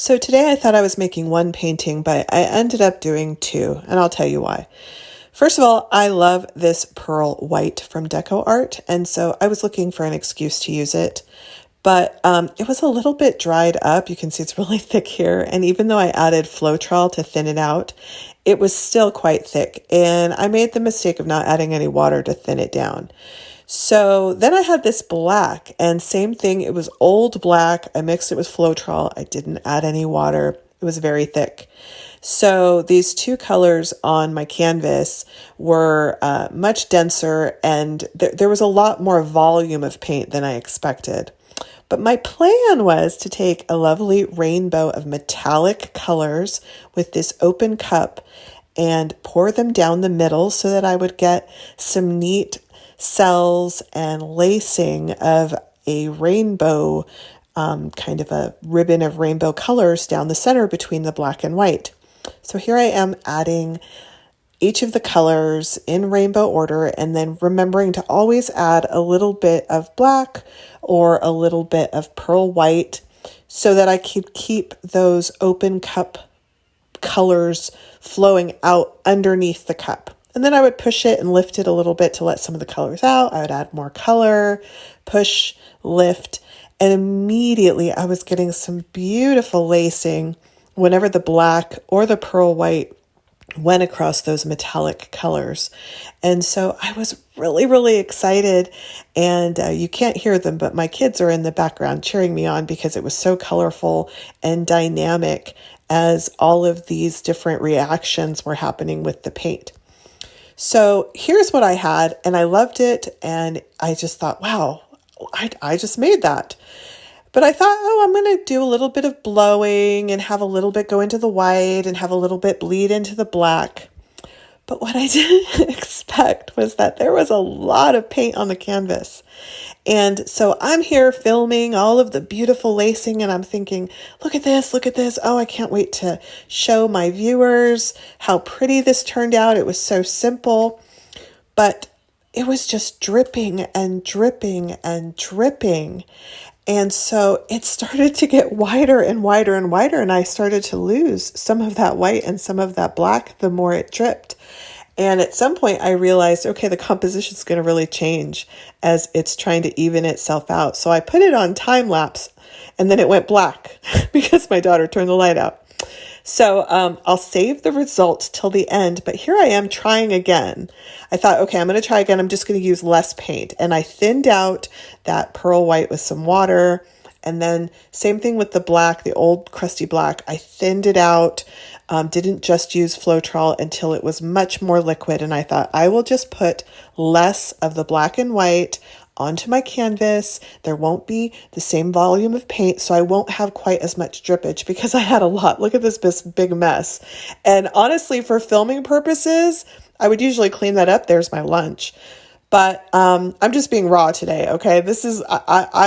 So today I thought I was making one painting, but I ended up doing two, and I'll tell you why. First of all, I love this pearl white from DecoArt, and so I was looking for an excuse to use it. But it was a little bit dried up. You can see it's really thick here. And even though I added Floetrol to thin it out, it was still quite thick. And I made the mistake of not adding any water to thin it down. So then I had this black, and same thing. It was old black. I mixed it with Floetrol. I didn't add any water. It was very thick. So these two colors on my canvas were much denser, and there was a lot more volume of paint than I expected. But my plan was to take a lovely rainbow of metallic colors with this open cup and pour them down the middle so that I would get some neat cells and lacing of a rainbow, kind of a ribbon of rainbow colors down the center between the black and white. So here I am adding each of the colors in rainbow order, and then remembering to always add a little bit of black or a little bit of pearl white so that I could keep those open cup colors flowing out underneath the cup. And then I would push it and lift it a little bit to let some of the colors out. I would add more color, push, lift, and immediately I was getting some beautiful lacing whenever the black or the pearl white went across those metallic colors. And so I was really, really excited. And you can't hear them, but my kids are in the background cheering me on because it was so colorful and dynamic as all of these different reactions were happening with the paint. So here's what I had, and I loved it. And I just thought, wow, I just made that. But I thought, oh, I'm going to do a little bit of blowing and have a little bit go into the white and have a little bit bleed into the black. But what I didn't expect was that there was a lot of paint on the canvas. And so I'm here filming all of the beautiful lacing, and I'm thinking, look at this, look at this. Oh, I can't wait to show my viewers how pretty this turned out. It was so simple, but it was just dripping and dripping and dripping. And so it started to get wider and wider and wider, and I started to lose some of that white and some of that black the more it dripped. And at some point I realized, okay, the composition is going to really change as it's trying to even itself out. So I put it on time lapse, and then it went black because my daughter turned the light out. So I'll save the result till the end, but here I am trying again. I thought, okay, I'm going to try again. I'm just going to use less paint. And I thinned out that pearl white with some water. And then same thing with the black, the old crusty black. I thinned it out, didn't just use Floetrol until it was much more liquid. And I thought I will just put less of the black and white onto my canvas. There won't be the same volume of paint, so I won't have quite as much drippage because I had a lot. Look at this big mess. And honestly, for filming purposes, I would usually clean that up. There's my lunch. But I'm just being raw today, okay? This is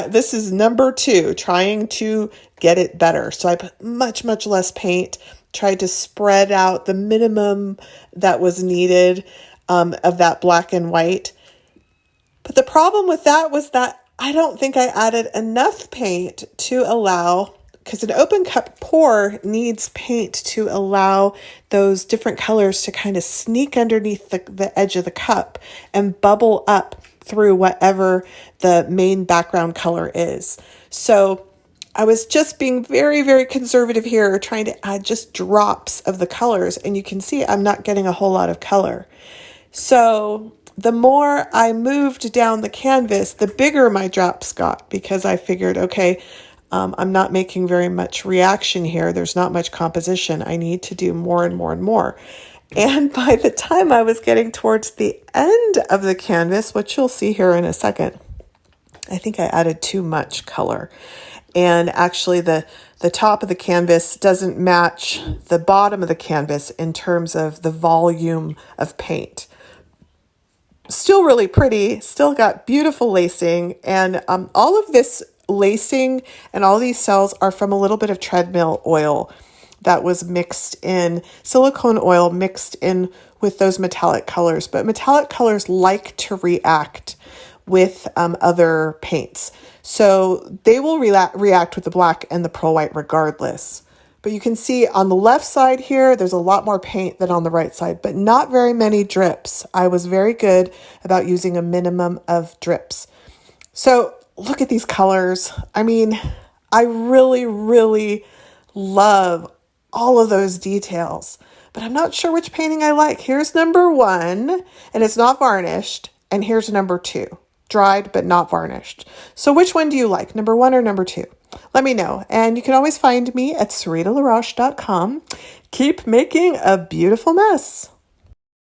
this is number 2, trying to get it better. So I put much less paint, tried to spread out the minimum that was needed of that black and white. But the problem with that was that I don't think I added enough paint to allow, because an open cup pour needs paint to allow those different colors to kind of sneak underneath the edge of the cup and bubble up through whatever the main background color is. So I was just being very, very conservative here, trying to add just drops of the colors. And you can see I'm not getting a whole lot of color. So the more I moved down the canvas, the bigger my drops got, because I figured, okay, I'm not making very much reaction here. There's not much composition. I need to do more and more and more. And by the time I was getting towards the end of the canvas, which you'll see here in a second, I think I added too much color. And actually the top of the canvas doesn't match the bottom of the canvas in terms of the volume of paint. Still really pretty, still got beautiful lacing, and all of this lacing and all these cells are from a little bit of treadmill oil that was mixed in, silicone oil mixed in with those metallic colors. But metallic colors like to react with other paints. So they will react with the black and the pearl white regardless. But you can see on the left side here, there's a lot more paint than on the right side, but not very many drips. I was very good about using a minimum of drips. So look at these colors. I mean, I really, really love all of those details, but I'm not sure which painting I like. Here's number 1, and it's not varnished. And here's number 2, dried but not varnished. So which one do you like, number 1 or number 2? Let me know. And you can always find me at SaritaLaRoche.com. Keep making a beautiful mess.